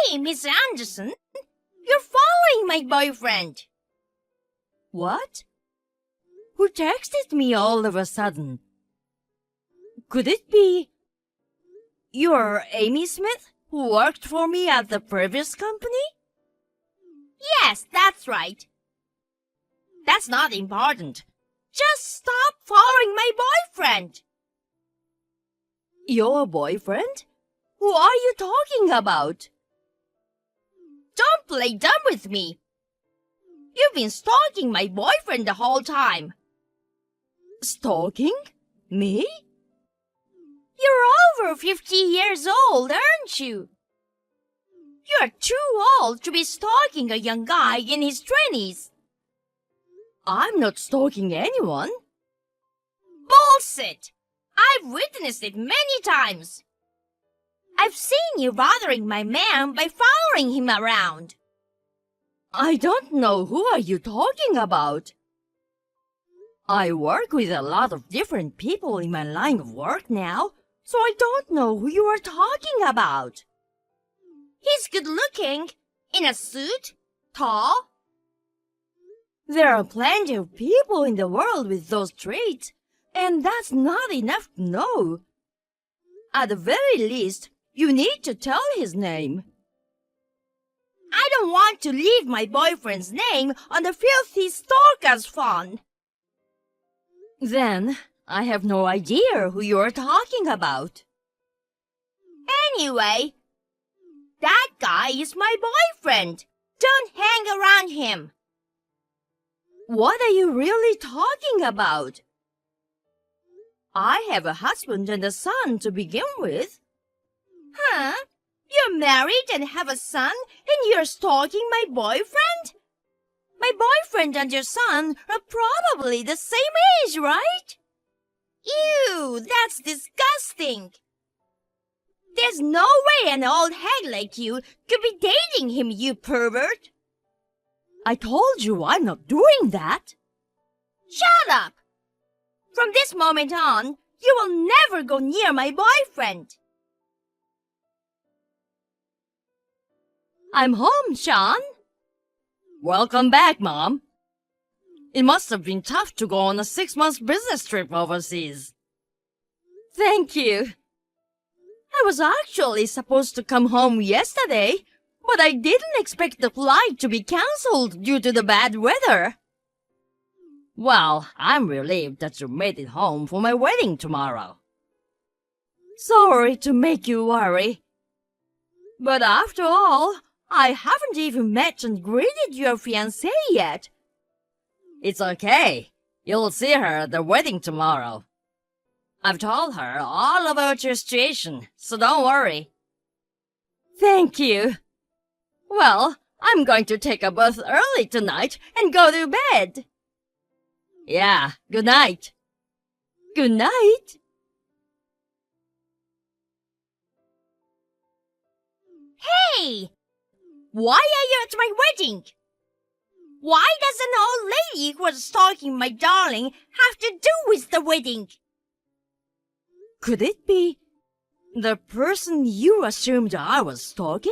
Hey, Miss Anderson, you're following my boyfriend. What? Who texted me all of a sudden? Could it be you're Amy Smith, who worked for me at the previous company? Yes, that's right. That's not important. Just stop following my boyfriend. Your boyfriend? Who are you talking about? Don't play dumb with me. You've been stalking my boyfriend the whole time. Stalking? Me? You're over 50 years old, aren't you? You're too old to be stalking a young guy in his 20s. I'm not stalking anyone. Bullshit! I've witnessed it many times. I've seen you bothering my man by following him around. I don't know who are you talking about. I work with a lot of different people in my line of work now, so I don't know who you are talking about. He's good-looking, in a suit, tall. There are plenty of people in the world with those traits, and that's not enough to know. At the very least, you need to tell his name. I don't want to leave my boyfriend's name on the filthy stalker's phone. Then, I have no idea who you are talking about. Anyway, that guy is my boyfriend. Don't hang around him. What are you really talking about? I have a husband and a son to begin with. Huh? You're married and have a son, and you're stalking my boyfriend? My boyfriend and your son are probably the same age, right? Ew, that's disgusting. There's no way an old hag like you could be dating him, you pervert. I told you I'm not doing that. Shut up! From this moment on, you will never go near my boyfriend. I'm home, Sean. Welcome back, Mom. It must have been tough to go on a 6-month business trip overseas. Thank you. I was actually supposed to come home yesterday, but I didn't expect the flight to be cancelled due to the bad weather. Well, I'm relieved that you made it home for my wedding tomorrow. Sorry to make you worry. But after all, I haven't even met and greeted your fiancée yet. It's okay. You'll see her at the wedding tomorrow. I've told her all about your situation, so don't worry. Thank you. Well, I'm going to take a bath early tonight and go to bed. Yeah, good night. Good night. Hey! Why are you at my wedding? Why does an old lady who was stalking my darling have to do with the wedding? Could it be the person you assumed I was stalking?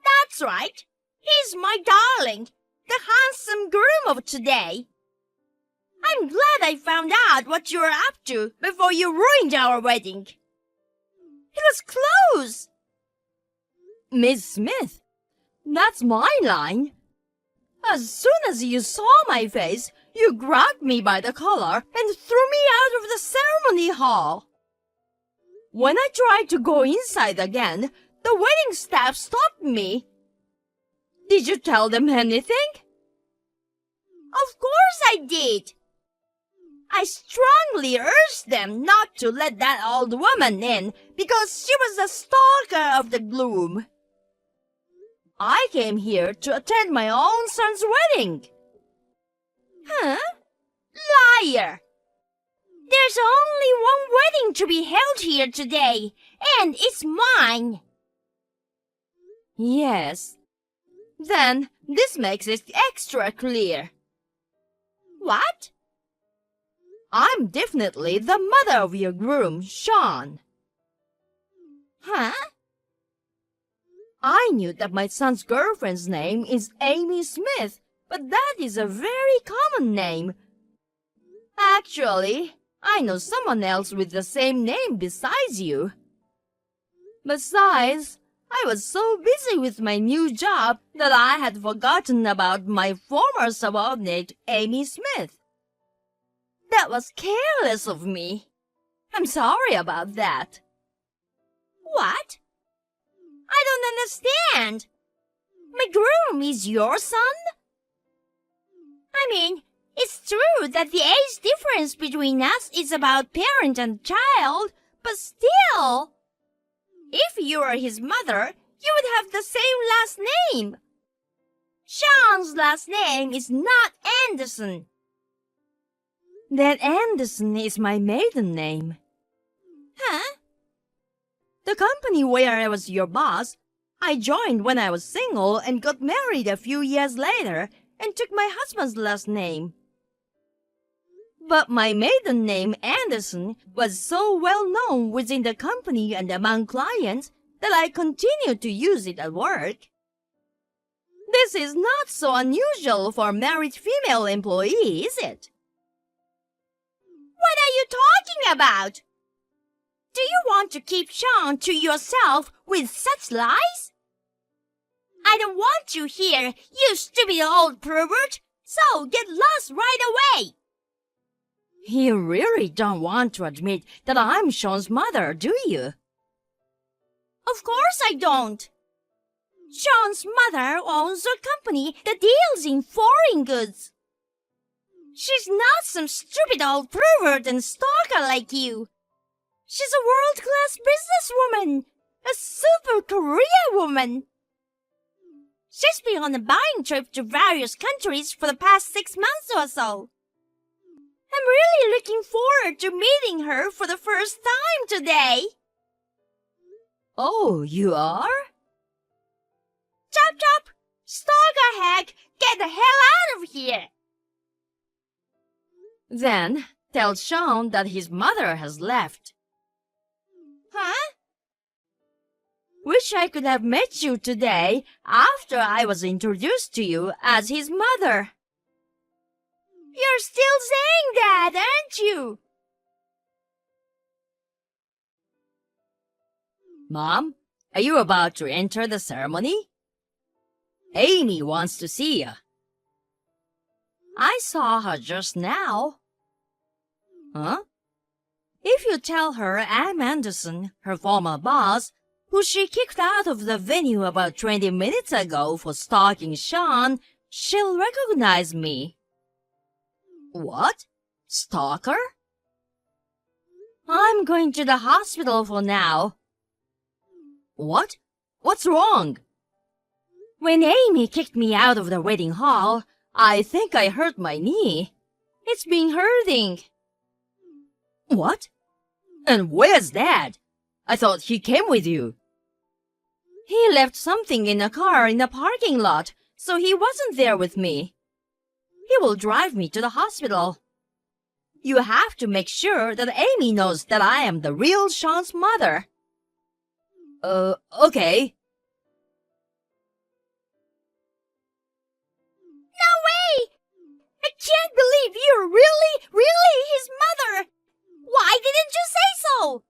That's right. He's my darling, the handsome groom of today. I'm glad I found out what you were up to before you ruined our wedding. It was close. Miss Smith, that's my line. As soon as you saw my face, you grabbed me by the collar and threw me out of the ceremony hall. When I tried to go inside again, the wedding staff stopped me. Did you tell them anything? Of course I did. I strongly urged them not to let that old woman in because she was the stalker of the groom. I came here to attend my own son's wedding. Huh? Liar! There's only one wedding to be held here today, and it's mine. Yes. Then this makes it extra clear. What? I'm definitely the mother of your groom, Sean. Huh? knew that my son's girlfriend's name is Amy Smith, but that is a very common name. Actually, I know someone else with the same name besides you. Besides, I was so busy with my new job that I had forgotten about my former subordinate, Amy Smith. That was careless of me. I'm sorry about that. What? I don't understand. My groom is your son? I mean, it's true that the age difference between us is about parent and child, but still, if you were his mother, you would have the same last name. Sean's last name is not Anderson. That Anderson is my maiden name. Huh? The company where I was your boss, I joined when I was single and got married a few years later and took my husband's last name. But my maiden name, Anderson, was so well known within the company and among clients that I continued to use it at work. This is not so unusual for a married female employee, is it? What are you talking about? Do you want to keep Sean to yourself with such lies? I don't want you here, you stupid old pervert, so get lost right away. You really don't want to admit that I'm Sean's mother, do you? Of course I don't. Sean's mother owns a company that deals in foreign goods. She's not some stupid old pervert and stalker like you. She's a world-class businesswoman, a super career woman. She's been on a buying trip to various countries for the past 6 months or so. I'm really looking forward to meeting her for the first time today. Oh, you are? Chop chop! Stalker hack! Get the hell out of here! Then tell Sean that his mother has left. Huh? Wish I could have met you today after I was introduced to you as his mother. You're still saying that, aren't you? Mom, are you about to enter the ceremony? Amy wants to see you. I saw her just now. Huh? If you tell her I'm Anderson, her former boss, who she kicked out of the venue about 20 minutes ago for stalking Sean, she'll recognize me. What? Stalker? I'm going to the hospital for now. What? What's wrong? When Amy kicked me out of the wedding hall, I think I hurt my knee. It's been hurting. What? And where's Dad? I thought he came with you. He left something in a car in the parking lot, so he wasn't there with me. He will drive me to the hospital. You have to make sure that Amy knows that I am the real Sean's mother. Okay. No way! I can't believe you're really his mother! Why didn't you say so?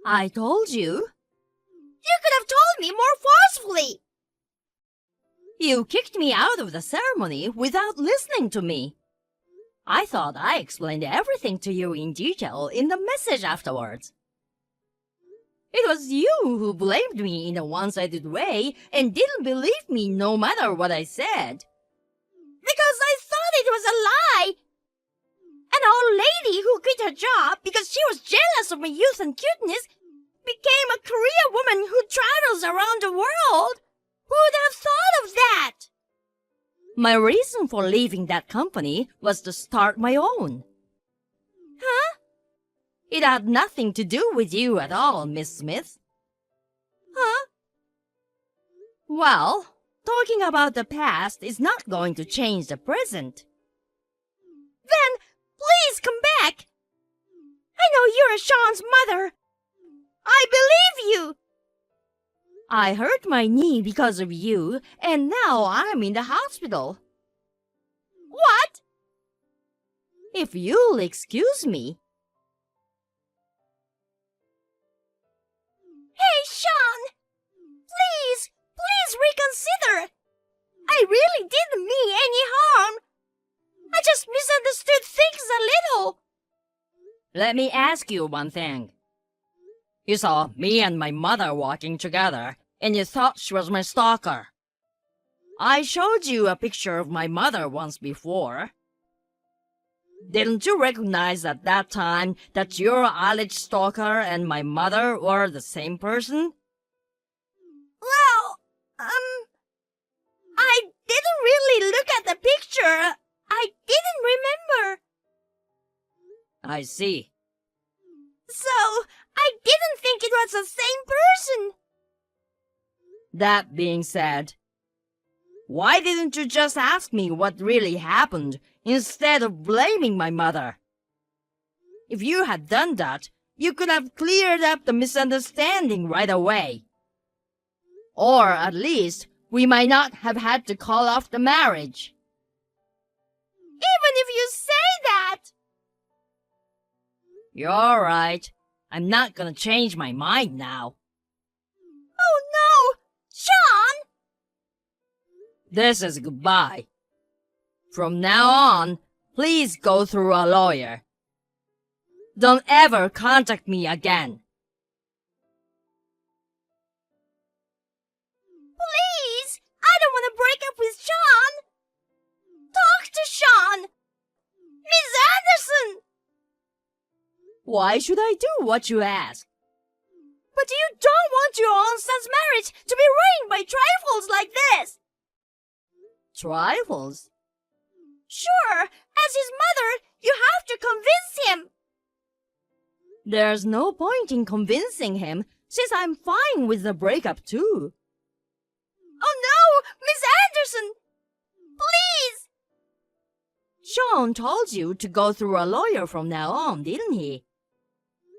I told you. You could have told me more forcefully. You kicked me out of the ceremony without listening to me. I thought I explained everything to you in detail in the message afterwards. It was you who blamed me in a one-sided way and didn't believe me no matter what I said. Because I thought it was a lie. An old lady who quit her job because she was jealous of my youth and cuteness became a career woman who travels around the world. Who would have thought of that? My reason for leaving that company was to start my own. Huh? It had nothing to do with you at all, Miss Smith. Huh? Well, talking about the past is not going to change the present. Then, please come back. I know you're Sean's mother. I believe you. I hurt my knee because of you, and now I'm in the hospital. What? If you'll excuse me. Hey, Sean! Please reconsider! I really didn't mean any harm. I just misunderstood things a little. Let me ask you one thing. You saw me and my mother walking together, and you thought she was my stalker. I showed you a picture of my mother once before. Didn't you recognize at that time that your alleged stalker and my mother were the same person? Well, I didn't really look at the picture. I didn't remember. I see. So, I didn't think it was the same person. That being said, why didn't you just ask me what really happened instead of blaming my mother? If you had done that, you could have cleared up the misunderstanding right away. Or at least, we might not have had to call off the marriage. Even if you say that. You're right. I'm not gonna change my mind now. Oh no! Sean! This is goodbye. From now on, please go through a lawyer. Don't ever contact me again. Please! I don't want to break up with Sean! Talk to Sean! Miss Anderson! Why should I do what you ask? But you don't want your own son's marriage to be ruined by trifles like this! Trifles? Sure, as his mother, you have to convince him. There's no point in convincing him since I'm fine with the breakup too. Oh no, Miss Anderson! Please! Sean told you to go through a lawyer from now on, didn't he?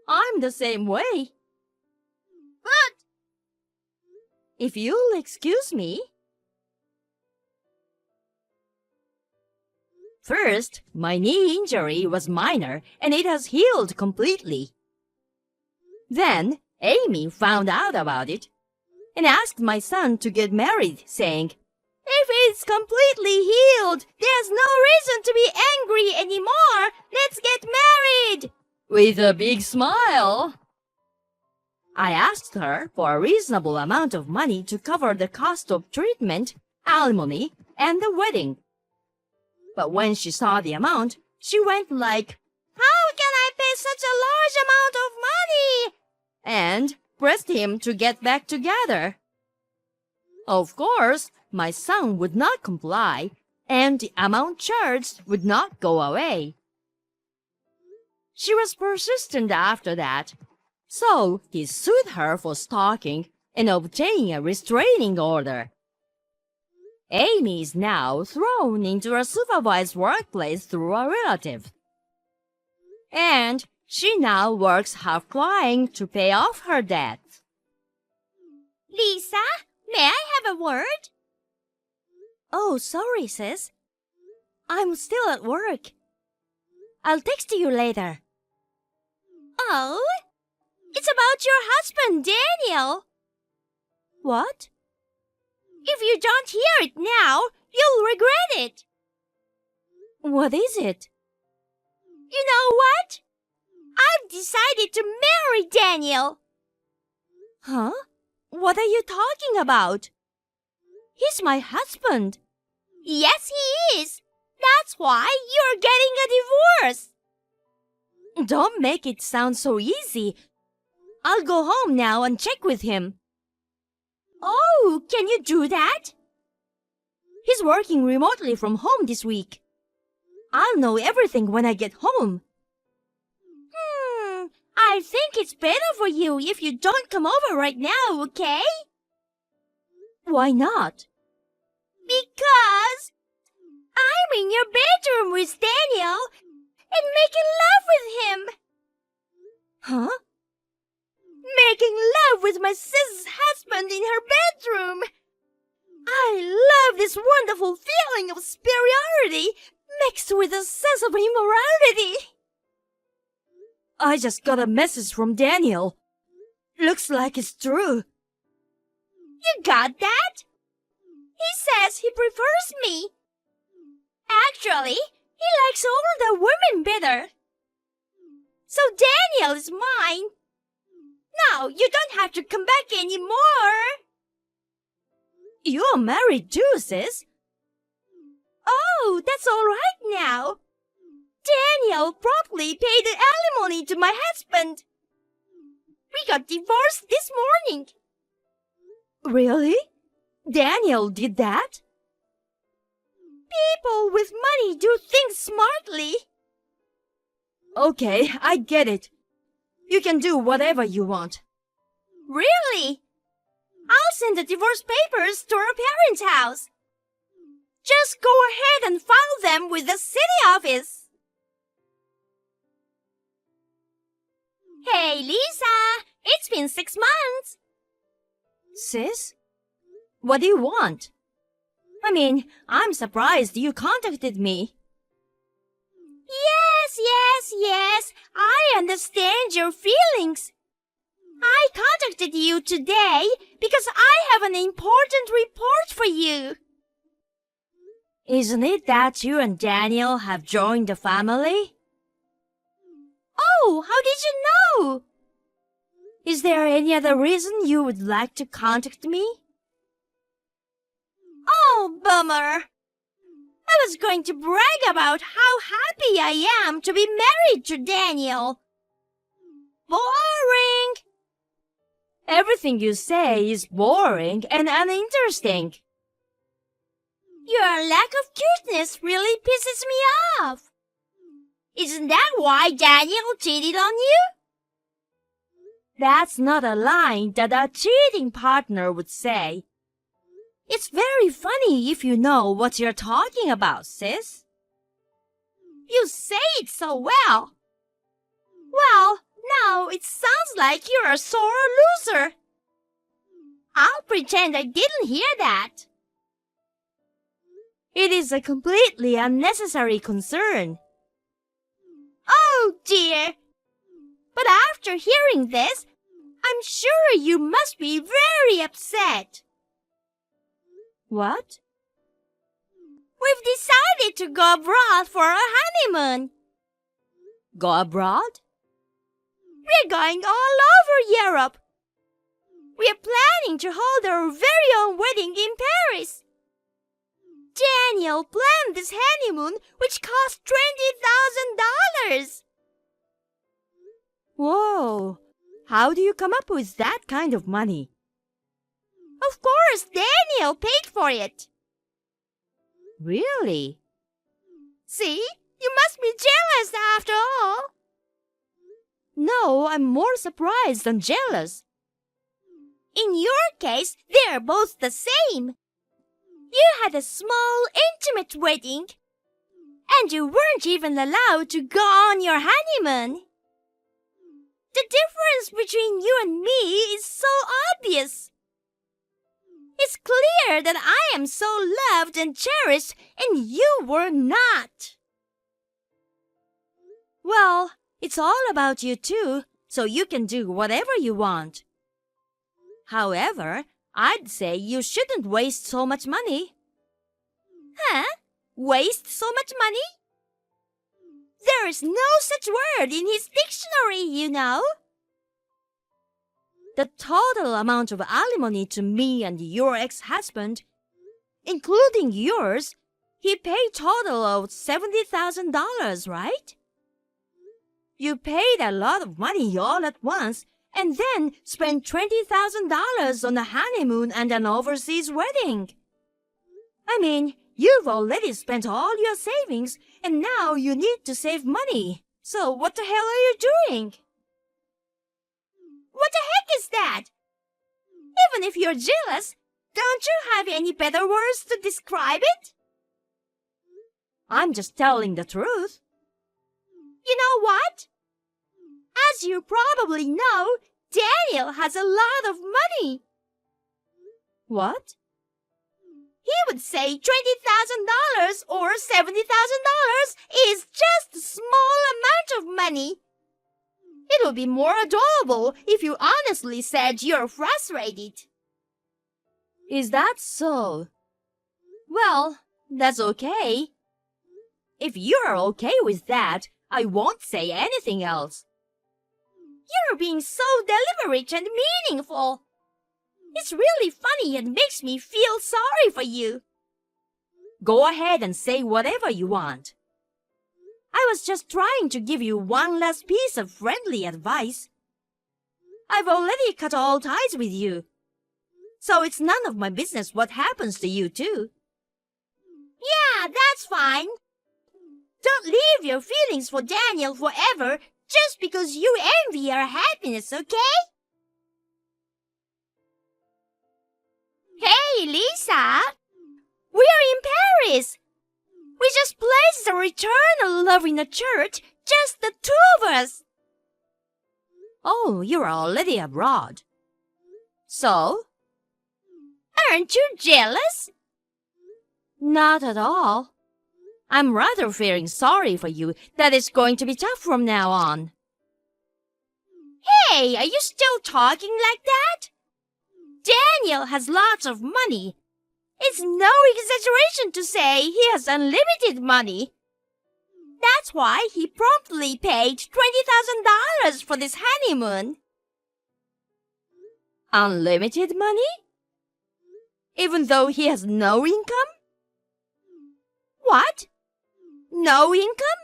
I'm the same way. But if you'll excuse me. First, my knee injury was minor and it has healed completely. Then, Amy found out about it and asked my son to get married, saying, "If it's completely healed, there's no reason to be angry anymore. Let's get married!" With a big smile. I asked her for a reasonable amount of money to cover the cost of treatment, alimony, and the wedding. But when she saw the amount, she went like, "How can I pay such a large amount of money?" and pressed him to get back together. Of course, my son would not comply, and the amount charged would not go away. She was persistent after that, so he sued her for stalking and obtaining a restraining order. Amy is now thrown into a supervised workplace through a relative. And she now works half-crying to pay off her debt. Lisa, may I have a word? Oh, sorry, sis. I'm still at work. I'll text you later. Oh, it's about your husband, Daniel. What? If you don't hear it now, you'll regret it. What is it? You know what? I've decided to marry Daniel. Huh? What are you talking about? He's my husband. Yes, he is. That's why you're getting a divorce. Don't make it sound so easy. I'll go home now and check with him. Oh, can you do that? He's working remotely from home this week. I'll know everything when I get home. I think it's better for you if you don't come over right now, okay? Why not? Because I'm in your bedroom with Daniel and making love with him. Huh? Making love with my sister's husband in her bedroom. I love this wonderful feeling of superiority mixed with a sense of immorality. I just got a message from Daniel. Looks like it's true. You got that? He says he prefers me. Actually, he likes older women better. So Daniel is mine. Now you don't have to come back anymore. You're married too, sis. Oh, that's all right now. Daniel promptly paid the alimony to my husband. We got divorced this morning. Really? Daniel did that? People with money do things smartly. Okay, I get it. You can do whatever you want. Really? I'll send the divorce papers to our parents' house. Just go ahead and file them with the city office. Hey, Lisa, it's been 6 months. Sis? What do you want? I mean, I'm surprised you contacted me. Yes, I understand your feelings. I contacted you today because I have an important report for you. Isn't it that you and Daniel have joined the family? Oh, how did you know? Is there any other reason you would like to contact me? Oh, bummer. I was going to brag about how happy I am to be married to Daniel. Boring. Everything you say is boring and uninteresting. Your lack of cuteness really pisses me off. Isn't that why Daniel cheated on you? That's not a line that a cheating partner would say. It's very funny if you know what you're talking about, sis. You say it so well. Well, now it sounds like you're a sore loser. I'll pretend I didn't hear that. It is a completely unnecessary concern. Oh dear. But after hearing this, I'm sure you must be very upset. What? We've decided to go abroad for a honeymoon. Go abroad? We're going all over Europe. We're planning to hold our very own wedding in Paris. Daniel planned this honeymoon, which cost $20,000. Whoa! How do you come up with that kind of money? Of course, Daniel paid for it. Really? See? You must be jealous after all. No, I'm more surprised than jealous. In your case, they're both the same. You had a small, intimate wedding, and you weren't even allowed to go on your honeymoon. The difference between you and me is so obvious. It's clear that I am so loved and cherished, and you were not. Well, it's all about you too, so you can do whatever you want. However, I'd say you shouldn't waste so much money. Huh? Waste so much money? There is no such word in his dictionary, you know. The total amount of alimony to me and your ex-husband, including yours, he paid total of $70,000, right? You paid a lot of money all at once and then spent $20,000 on a honeymoon and an overseas wedding. I mean, you've already spent all your savings and now you need to save money. So what the hell are you doing? What the heck is that? Even if you're jealous, don't you have any better words to describe it? I'm just telling the truth. You know what? As you probably know, Daniel has a lot of money. What? He would say $20,000 or $70,000 is just a small amount of money. It would be more adorable if you honestly said you're frustrated. Is that so? Well, that's okay. If you're okay with that, I won't say anything else. You're being so deliberate and meaningful. It's really funny and makes me feel sorry for you. Go ahead and say whatever you want. I was just trying to give you one last piece of friendly advice. I've already cut all ties with you, so it's none of my business what happens to you too. Yeah, that's fine. Don't leave your feelings for Daniel forever just because you envy our happiness, okay? Hey, Lisa! We are in Paris! We just placed a return of love in the church, just the two of us! Oh, you're already abroad. So? Aren't you jealous? Not at all. I'm rather feeling sorry for you that it's going to be tough from now on. Hey, are you still talking like that? Daniel has lots of money. It's no exaggeration to say he has unlimited money. That's why he promptly paid $20,000 for this honeymoon. Unlimited money? Even though he has no income? What? No income?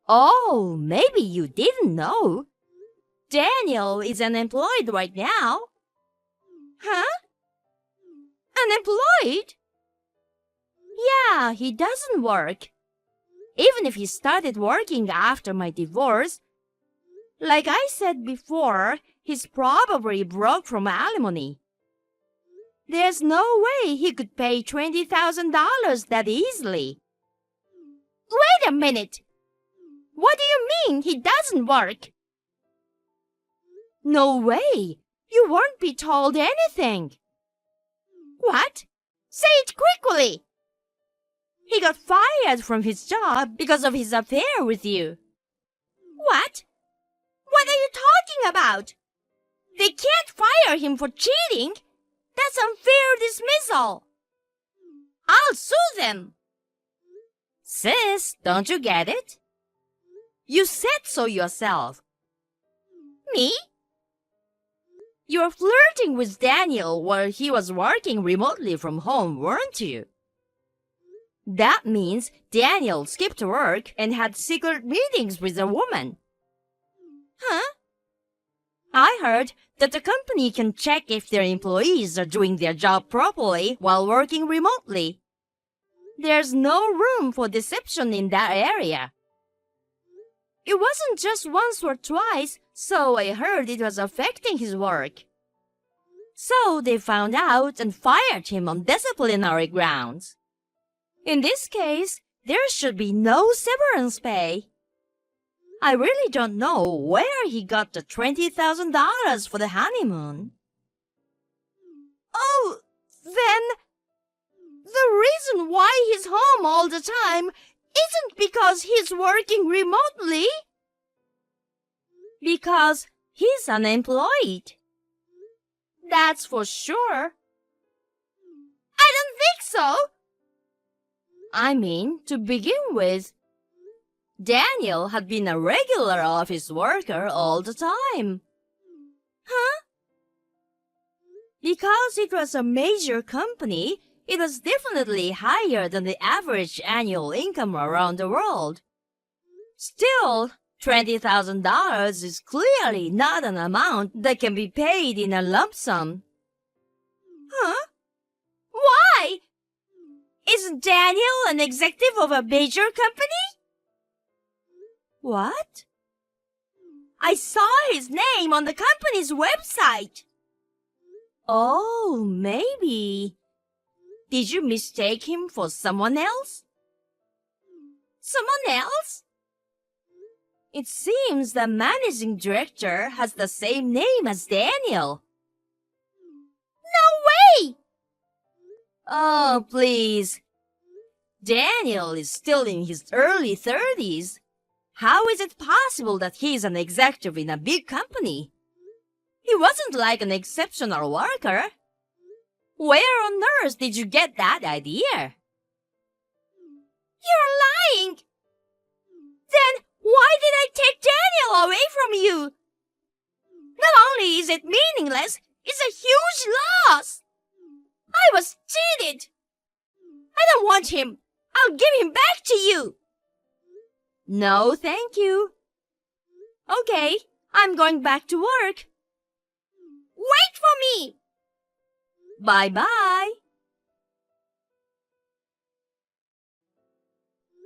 Oh, maybe you didn't know. Daniel is unemployed right now. Huh? Unemployed? Yeah, he doesn't work. Even if he started working after my divorce, like I said before, he's probably broke from alimony. There's no way he could pay $20,000 that easily. Wait a minute. What do you mean he doesn't work? No way. You won't be told anything. What? Say it quickly. He got fired from his job because of his affair with you. What? What are you talking about? They can't fire him for cheating. That's unfair dismissal. I'll sue them. Sis, don't you get it? You said so yourself. Me? You were flirting with Daniel while he was working remotely from home, weren't you? That means Daniel skipped work and had secret meetings with a woman. Huh? I heard that the company can check if their employees are doing their job properly while working remotely. There's no room for deception in that area. It wasn't just once or twice, so I heard it was affecting his work. So they found out and fired him on disciplinary grounds. In this case, there should be no severance pay. I really don't know where he got the $20,000 for the honeymoon. Oh, then the reason why he's home all the time isn't because he's working remotely. Because he's unemployed. That's for sure. I don't think so. I mean, to begin with, Daniel had been a regular office worker all the time. Huh? Because it was a major company, it was definitely higher than the average annual income around the world. Still, $20,000 is clearly not an amount that can be paid in a lump sum. Huh? Why? Isn't Daniel an executive of a major company? What? I saw his name on the company's website. Oh, maybe. Did you mistake him for someone else? Someone else? It seems the managing director has the same name as Daniel. No Oh, please. Daniel is still in his early 30s. How is it possible that he's an executive in a big company? He wasn't like an exceptional worker. Where on earth did you get that idea? You're lying! Then why did I take Daniel away from you? Not only is it meaningless, it's a huge loss. I was cheated. I don't want him. I'll give him back to you. No, thank you. Okay, I'm going back to work. Wait for me. Bye-bye.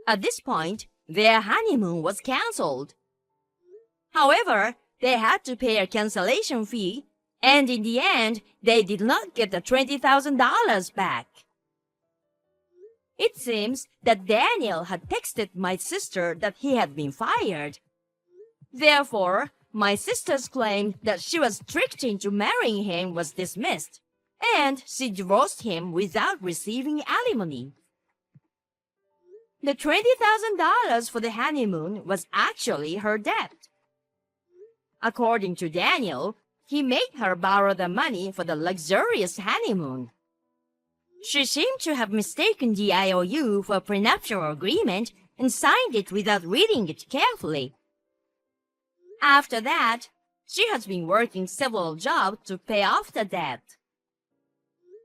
At this point, their honeymoon was cancelled. However, they had to pay a cancellation fee, and in the end, they did not get the $20,000 back. It seems that Daniel had texted my sister that he had been fired. Therefore, my sister's claim that she was tricked into marrying him was dismissed, and she divorced him without receiving alimony. The $20,000 for the honeymoon was actually her debt. According to Daniel, he made her borrow the money for the luxurious honeymoon. She seemed to have mistaken the IOU for a prenuptial agreement and signed it without reading it carefully. After that, she has been working several jobs to pay off the debt.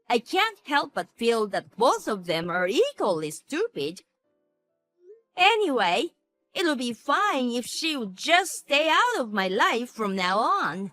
I can't help but feel that both of them are equally stupid. Anyway, it'll be fine if she would just stay out of my life from now on.